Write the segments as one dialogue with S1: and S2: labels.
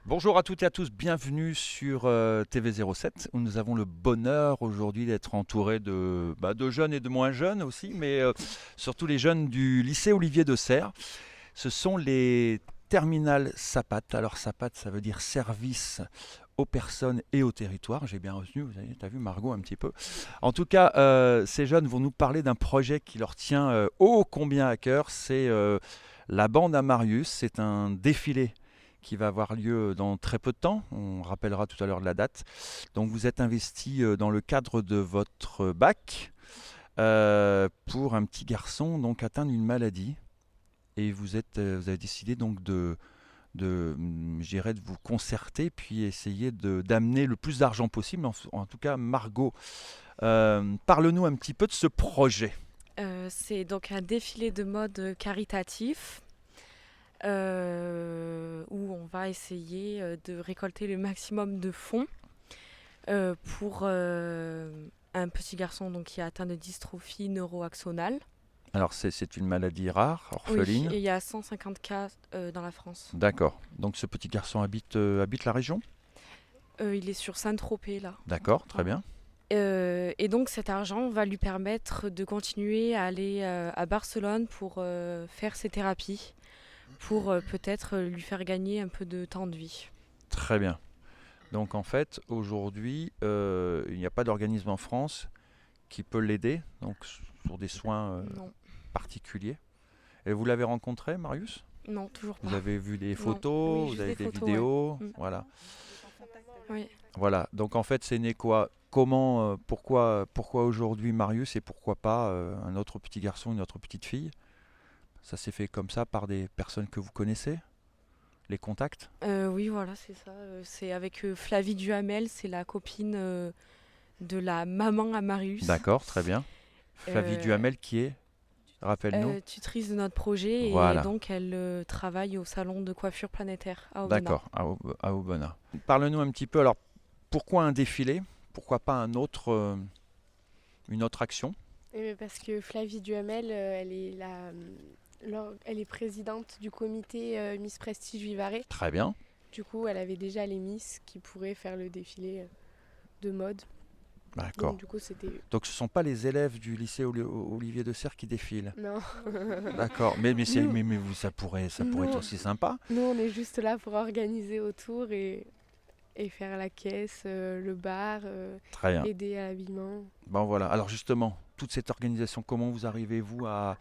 S1: Bonjour à toutes et à tous, bienvenue sur TV07 où nous avons le bonheur aujourd'hui d'être entouré de jeunes et de moins jeunes aussi, mais surtout les jeunes du lycée Olivier de Serres. Ce sont les terminales SAPAT. Alors SAPAT, ça veut dire service aux personnes et au territoire. J'ai bien retenu, vous avez vu Margot un petit peu. En tout cas, ces jeunes vont nous parler d'un projet qui leur tient ô combien à cœur. C'est la bande à Marius. C'est un défilé qui va avoir lieu dans très peu de temps. On rappellera tout à l'heure la date. Donc vous êtes investi dans le cadre de votre bac pour un petit garçon donc atteint d'une maladie. Et vous avez décidé donc je dirais, de vous concerter puis essayer d'amener le plus d'argent possible. En tout cas, Margot, parle-nous un petit peu de ce projet.
S2: C'est donc un défilé de mode caritatif où on va essayer de récolter le maximum de fonds pour un petit garçon donc, qui est atteint de dystrophie neuroaxonale.
S1: Alors c'est une maladie rare, orpheline.
S2: Oui, et il y a 150 cas dans la France.
S1: D'accord. Donc ce petit garçon habite la région ?
S2: Il est sur Saint-Tropez là.
S1: D'accord, très bien.
S2: Et donc cet argent va lui permettre de continuer à aller à Barcelone pour faire ses thérapies, pour peut-être lui faire gagner un peu de temps de vie.
S1: Très bien. Donc en fait, aujourd'hui, il n'y a pas d'organisme en France qui peut l'aider donc, sur des soins particuliers. Et vous l'avez rencontré, Marius ?
S2: Non, toujours pas.
S1: Vous avez vu des
S2: Non.
S1: photos,
S2: Oui,
S1: vous avez
S2: juste
S1: des
S2: photos,
S1: vidéos,
S2: ouais.
S1: voilà.
S2: Oui.
S1: Voilà, donc en fait c'est né quoi ? Comment, pourquoi aujourd'hui Marius et pourquoi pas un autre petit garçon, une autre petite fille ? Ça s'est fait comme ça par des personnes que vous connaissez ? Les contacts ?
S2: Oui, voilà, c'est ça. C'est avec Flavie Duhamel, c'est la copine de la maman à Marius.
S1: D'accord, très bien. Flavie Duhamel qui est ? Rappelle-nous.
S2: Tutrice de notre projet
S1: Voilà.
S2: Et donc elle travaille au salon de coiffure planétaire à Aubenas.
S1: D'accord, à Aubenas. Parle-nous un petit peu, alors pourquoi un défilé ? Pourquoi pas une autre action ?
S3: Parce que Flavie Duhamel, elle est présidente du comité Miss Prestige Vivarais.
S1: Très bien.
S3: Du coup, elle avait déjà les Miss qui pourraient faire le défilé de mode.
S1: D'accord.
S3: Donc, du coup, c'était...
S1: Donc ce ne sont pas les élèves du lycée Olivier de Serres qui défilent ?
S3: Non.
S1: D'accord, mais ça pourrait être aussi sympa.
S3: Nous, on est juste là pour organiser autour et faire la caisse, le bar,
S1: Très bien.
S3: aider à l'habillement.
S1: Bon voilà, alors justement, toute cette organisation, comment vous arrivez-vous à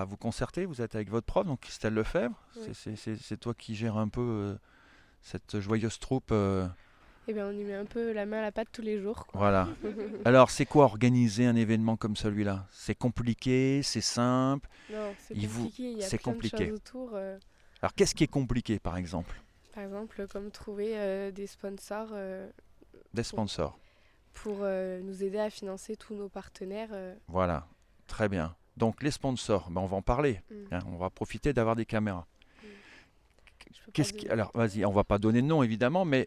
S1: vous concerter ? Vous êtes avec votre prof, donc Christelle Lefebvre.
S3: Oui.
S1: C'est toi qui gères un peu cette joyeuse troupe.
S3: Eh bien, on y met un peu la main à la pâte tous les jours, quoi.
S1: Voilà. Alors, c'est quoi organiser un événement comme celui-là ? C'est compliqué, c'est simple ?
S3: Non, c'est compliqué, il y a
S1: c'est
S3: plein
S1: compliqué.
S3: de choses autour.
S1: Alors, qu'est-ce qui est compliqué, par exemple ?
S3: Par exemple, comme trouver des sponsors
S1: Des sponsors.
S3: pour nous aider à financer tous nos partenaires.
S1: Voilà, très bien. Donc, les sponsors, on va en parler. Hein, on va profiter d'avoir des caméras. Alors, vas-y, on va pas donner de nom évidemment, mais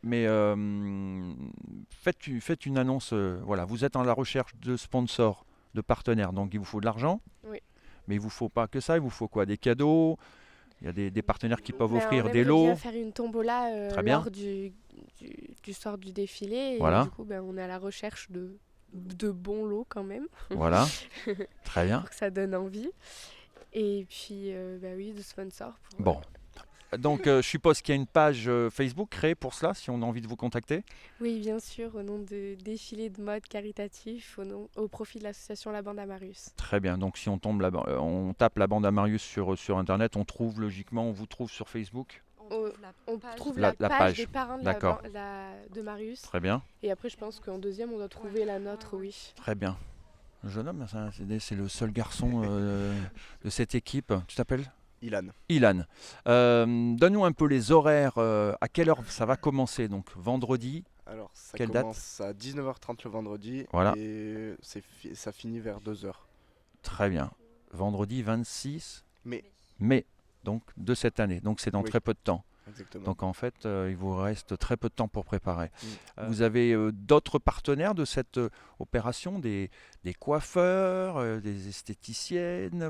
S1: faites une annonce. Voilà, vous êtes en la recherche de sponsors, de partenaires, donc il vous faut de l'argent.
S3: Oui.
S1: Mais il vous faut pas que ça, il vous faut quoi ? Des cadeaux ? Il y a des partenaires qui peuvent offrir des
S3: On
S1: lots.
S3: aimerait bien faire une tombola
S1: Très bien.
S3: lors du soir du défilé.
S1: Voilà.
S3: Et du coup, on est à la recherche de bons lots quand même.
S1: Voilà, très bien.
S3: Pour que ça donne envie. Et puis, oui, de sponsors.
S1: Bon. Donc, je suppose qu'il y a une page Facebook créée pour cela, si on a envie de vous contacter.
S3: Oui, bien sûr, au nom de défilé de mode caritatif, au profit de l'association La Bande à Marius.
S1: Très bien, donc si on tape la bande à Marius sur Internet, on vous trouve sur Facebook.
S3: On trouve
S1: la
S3: la
S1: page
S3: page des parents de,
S1: D'accord.
S3: de Marius.
S1: Très bien,
S3: Et après, je pense qu'en deuxième, on doit trouver la nôtre, oui.
S1: très bien. Le jeune homme, c'est le seul garçon de cette équipe. Tu t'appelles ? Ilan. Donne-nous un peu les horaires, à quelle heure ça va commencer, donc vendredi.
S4: Alors, ça
S1: Quelle date ?
S4: commence à 19h30 le vendredi
S1: Voilà.
S4: et ça finit vers 2h.
S1: Très bien. vendredi 26
S4: Mais,
S1: mai, donc de cette année. Donc c'est dans
S4: oui,
S1: très peu de temps.
S4: exactement.
S1: Donc en fait, il vous reste très peu de temps pour préparer.
S4: Mm.
S1: Vous avez d'autres partenaires de cette opération, des coiffeurs, des esthéticiennes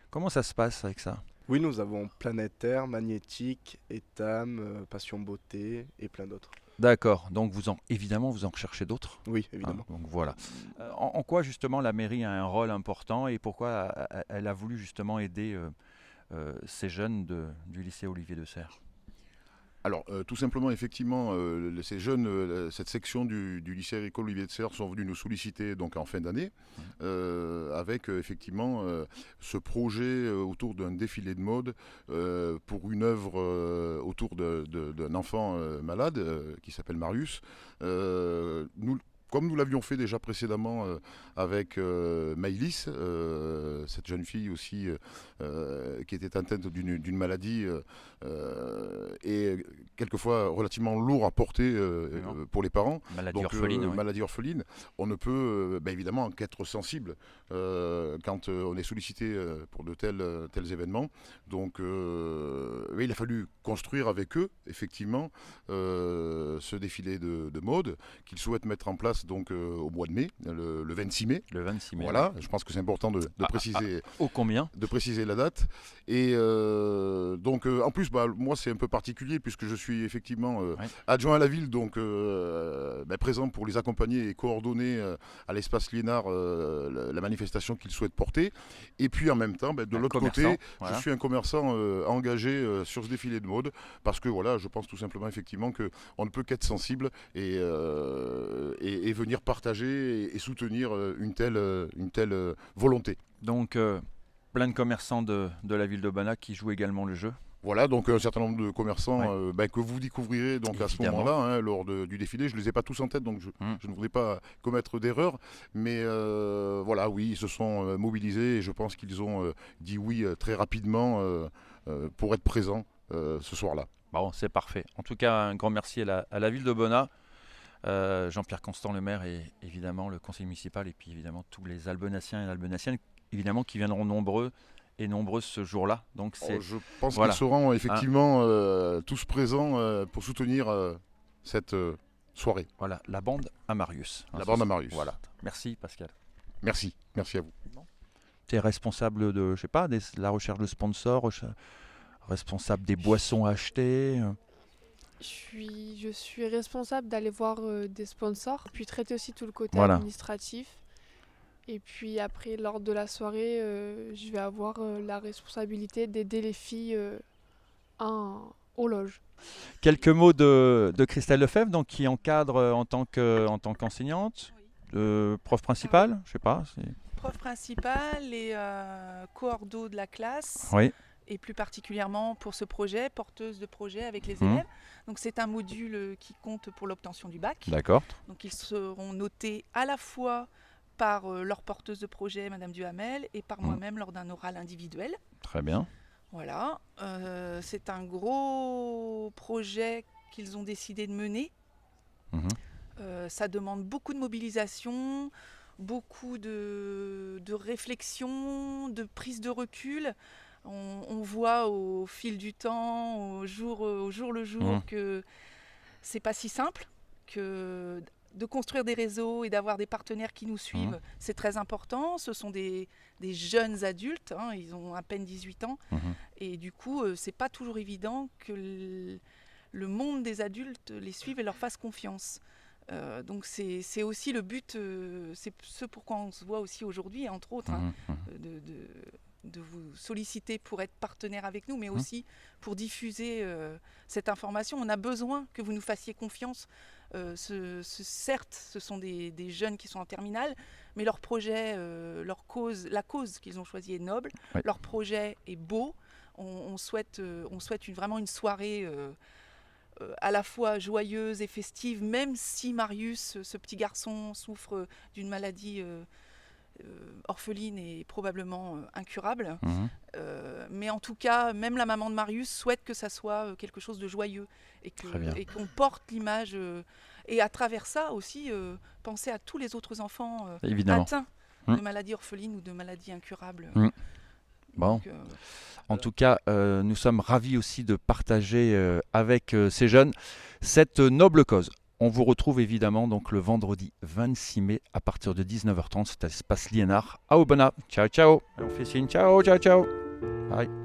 S1: Comment ça se passe avec ça?
S4: Oui, nous avons Planète Terre, Magnétique, Etam, Passion Beauté et plein d'autres.
S1: D'accord, donc évidemment vous en recherchez d'autres.
S4: Oui,
S1: Hein,
S4: évidemment.
S1: donc voilà. En quoi justement la mairie a un rôle important et pourquoi elle a voulu justement aider ces jeunes du lycée Olivier de Serres?
S5: Alors, tout simplement, effectivement, ces jeunes, cette section du lycée agricole Olivier de Serres sont venus nous solliciter donc en fin d'année, avec effectivement ce projet autour d'un défilé de mode pour une œuvre autour d'un enfant malade qui s'appelle Marius. Comme nous l'avions fait déjà précédemment avec Maïlis, cette jeune fille aussi qui était atteinte d'une maladie et quelquefois relativement lourd à porter pour les parents.
S1: Maladie
S5: Donc,
S1: orpheline, oui.
S5: maladie orpheline, on ne peut évidemment qu'être sensible quand on est sollicité pour de tels événements. Donc oui, il a fallu construire avec eux effectivement ce défilé de mode qu'ils souhaitent mettre en place donc au mois de mai, le 26 mai.
S1: Le 26 mai.
S5: Voilà, je pense que c'est important de préciser.
S1: Ô combien?
S5: De préciser la date. Et donc, en plus, moi, c'est un peu particulier puisque je suis effectivement adjoint à la ville, donc présent pour les accompagner et coordonner à l'espace Liénard la manifestation qu'ils souhaitent porter. Et puis, en même temps, de l'autre côté,
S1: voilà.
S5: je suis un commerçant engagé sur ce défilé de mode parce que, voilà, je pense tout simplement, effectivement, qu'on ne peut qu'être sensible et venir partager et soutenir une telle volonté.
S1: Donc, plein de commerçants de la ville de Banach qui jouent également le jeu.
S5: Voilà, donc un certain nombre de commerçants que vous découvrirez donc à ce
S1: Évidemment.
S5: moment-là, lors du défilé. Je ne les ai pas tous en tête, donc je ne voudrais pas commettre d'erreur. Mais voilà, oui, ils se sont mobilisés et je pense qu'ils ont dit oui très rapidement pour être présents ce soir-là.
S1: Bon, c'est parfait. En tout cas, un grand merci à la ville de Bonnat, Jean-Pierre Constant, le maire, et évidemment le conseil municipal, et puis évidemment tous les Albenaciens et Albenaciennes, évidemment, qui viendront nombreux et nombreuses ce jour-là. Donc
S5: je pense
S1: voilà.
S5: qu'ils seront effectivement tous présents pour soutenir cette soirée.
S1: Voilà, la bande à Marius.
S5: La bande à Marius.
S1: Voilà. Merci Pascal.
S5: Merci à vous.
S1: Tu es responsable de, je sais pas, la recherche de sponsors, responsable des boissons à acheter.
S3: Je suis responsable d'aller voir des sponsors, puis traiter aussi tout le côté
S1: Voilà.
S3: administratif. Et puis après, lors de la soirée, je vais avoir la responsabilité d'aider les filles aux loges.
S1: Quelques mots de Christelle Lefebvre, donc, qui encadre en tant qu'enseignante, prof principale, je sais pas.
S6: Prof principale et coordo de la classe.
S1: Oui.
S6: Et plus particulièrement pour ce projet, porteuse de projet avec les
S1: Mmh.
S6: élèves. Donc c'est un module qui compte pour l'obtention du bac.
S1: D'accord.
S6: Donc ils seront notés à la fois par leur porteuse de projet, Madame Duhamel, et par moi-même lors d'un oral individuel.
S1: Très bien.
S6: Voilà. C'est un gros projet qu'ils ont décidé de mener.
S1: Mmh.
S6: Ça demande beaucoup de mobilisation, beaucoup de réflexion, de prise de recul. On voit au fil du temps, au jour le jour, que c'est pas si simple, que de construire des réseaux et d'avoir des partenaires qui nous suivent, c'est très important. Ce sont des jeunes adultes, ils ont à peine 18 ans, et du coup, c'est pas toujours évident que le monde des adultes les suive et leur fasse confiance. Donc c'est aussi le but, c'est ce pourquoi on se voit aussi aujourd'hui, entre autres, de vous solliciter pour être partenaire avec nous, mais aussi pour diffuser cette information. On a besoin que vous nous fassiez confiance. Certes, ce sont des jeunes qui sont en terminale, mais leur projet, la cause qu'ils ont choisie est noble, leur projet est beau. On souhaite vraiment une soirée à la fois joyeuse et festive, même si Marius, ce petit garçon, souffre d'une maladie orpheline et probablement incurable. Mais en tout cas, même la maman de Marius souhaite que ça soit quelque chose de joyeux et qu'on porte l'image. Et à travers ça aussi, penser à tous les autres enfants atteints de maladies orphelines ou de maladies incurables.
S1: Bon.
S6: Donc,
S1: En tout cas, nous sommes ravis aussi de partager avec ces jeunes cette noble cause. On vous retrouve évidemment donc le vendredi 26 mai à partir de 19h30, c'est à l'espace Liénard à Aubenas. Ciao, ciao. On fait signe. Ciao, ciao, ciao. Bye.